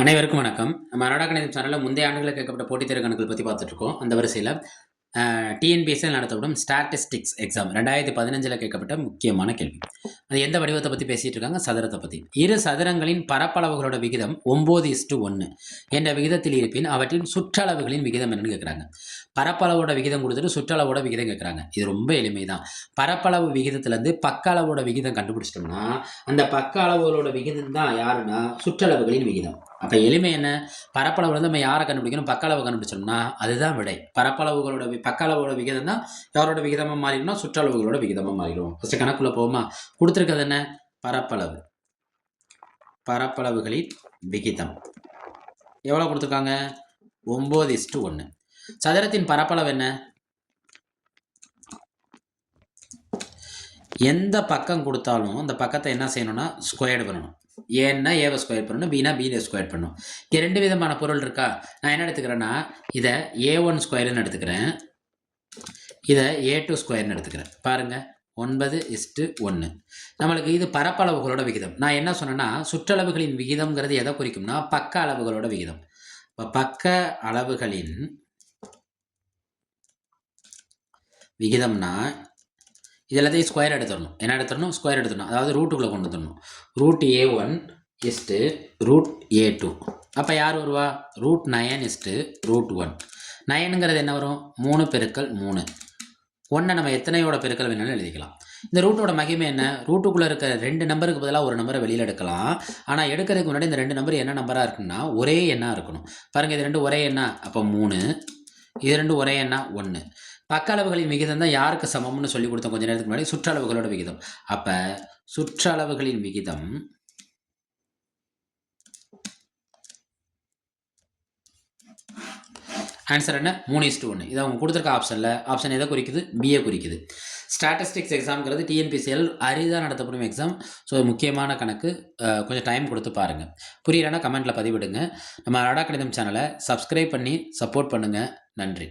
அனைவருக்கும் வணக்கம். நம்ம அரோடா கணிதம் சேனல்ல முந்தைய ஆண்டுகளில் கேட்கப்பட்ட போட்டித் தேர்வு கணக்குகள் பத்தி பார்த்துட்டு இருக்கோம். அந்த வரிசையில டிஎன்பிஎஸ்சியில் நடத்தப்படும் ஸ்டாட்டிஸ்டிக்ஸ் எக்ஸாம் 2015ல் கேட்கப்பட்ட முக்கியமான கேள்வி. அது எந்த வடிவத்தை பத்தி பேசிட்டு இருக்காங்க? சதுரத்தை பத்தி. இரு சதுரங்களின் பரப்பளவுகளோட விகிதம் 9:1 என்ற விகிதத்தில் இருப்பின் அவற்றின் சுற்றளவுகளின் விகிதம் என்னன்னு கேட்குறாங்க. பரப்பளவோட விகிதம் கொடுத்துட்டு சுற்றளவோட விகிதம் கேட்குறாங்க. இது ரொம்ப எளிமைதான். பரப்பளவு விகிதத்திலேருந்து பக்க அளவோட விகிதம் கண்டுபிடிச்சிட்டோம்னா அந்த பக்க அளவுகளோட விகிதம் தான் யாருன்னா சுற்றளவுகளின் விகிதம். அப்போ எளிமை என்ன? பரப்பளவுல நம்ம யாரை கண்டுபிடிக்கணும்? பக்க அளவு கண்டுபிடிச்சோம்னா அதுதான் விடை. பரப்பளவுகளோட பக்க அளவோட விகிதம் தான் யாரோட விகிதமாக மாறிடும்னா சுற்றளவுகளோட விகிதமாக மாறிடும். ஃபஸ்ட்டு கணக்குள்ள போகுமா? கொடுத்துருக்கிறது என்ன? பரப்பளவு. பரப்பளவுகளின் விகிதம் எவ்வளோ கொடுத்துருக்காங்க? 9:1. சதுரத்தின் பரப்பளவு என்ன? எந்த பக்கம் கொடுத்தாலும் அந்த பக்கத்தை என்ன செய்யணும்னா ஸ்கொயர்டு பண்ணணும். ஏன்னா ஏவை ஸ்கொயர் பண்ணணும், பினா பியை ஸ்கொயர் பண்ணணும். இங்கே 2 விதமான பொருள் இருக்கா? நான் என்ன எடுத்துக்கிறேன்னா இதை A1 ஸ்கொயர்னு எடுத்துக்கிறேன், இதை A2 ஸ்கொயர்னு எடுத்துக்கிறேன். பாருங்கள், 9:1. நம்மளுக்கு இது பரப்பளவுகளோட விகிதம். நான் என்ன சொன்னேன்னா சுற்றளவுகளின் விகிதம்ங்கிறது எதை குறிக்கும்னா பக்க அளவுகளோட விகிதம். இப்போ பக்க அளவுகளின் விகிதம்னா இது எல்லாத்தையும் ஸ்கொயர் எடுத்துடணும். என்ன எடுத்துடணும்? ஸ்கொயர் எடுத்துடணும். அதாவது ரூட்டுக்குள்ளே கொண்டு வந்துடணும். √A1 √A2. அப்போ யார் வருவா? √9 √1. 9ங்கிறது என்ன வரும்? 3 × 3. 1 நம்ம எத்தனையோட பெருக்கல் வேணாலும் எழுதிக்கலாம். இந்த ரூட்டோட மகிமை என்ன? ரூட்டுக்குள்ளே இருக்க 2 நம்பருக்கு பதிலாக ஒரு நம்பரை வெளியில் எடுக்கலாம். ஆனால் எடுக்கிறதுக்கு முன்னாடி இந்த 2 நம்பர் என்ன நம்பராக இருக்குன்னா ஒரே எண்ணாக இருக்கணும். பாருங்கள், இது 2 ஒரே எண்ணா, அப்போ 3. இது 2 ஒரே எண்ணா, 1. பக்க அளவுகளின் விகிதம் தான் யாருக்கு சமம்னு சொல்லி கொடுத்தோம் கொஞ்ச நேரத்துக்கு முன்னாடி? சுற்றளவுகளோட விகிதம். அப்போ சுற்றளவுகளின் விகிதம் ஆன்சர் என்ன? 3:1. இது அவங்க கொடுத்துருக்க ஆப்ஷன் எதை குறிக்குது? பிஏ குறிக்குது. ஸ்டாட்டிஸ்டிக்ஸ் எக்ஸாம்ங்கிறது டிஎன்பிசிஎல் அரிதாக நடத்தப்படும் எக்ஸாம். ஸோ முக்கியமான கணக்கு. கொஞ்சம் டைம் கொடுத்து பாருங்கள். புரியலைன்னா கமெண்ட்டில் பதிவிடுங்க. நம்ம அரோடா கணிதம் சேனலை சப்ஸ்கிரைப் பண்ணி சப்போர்ட் பண்ணுங்கள். நன்றி.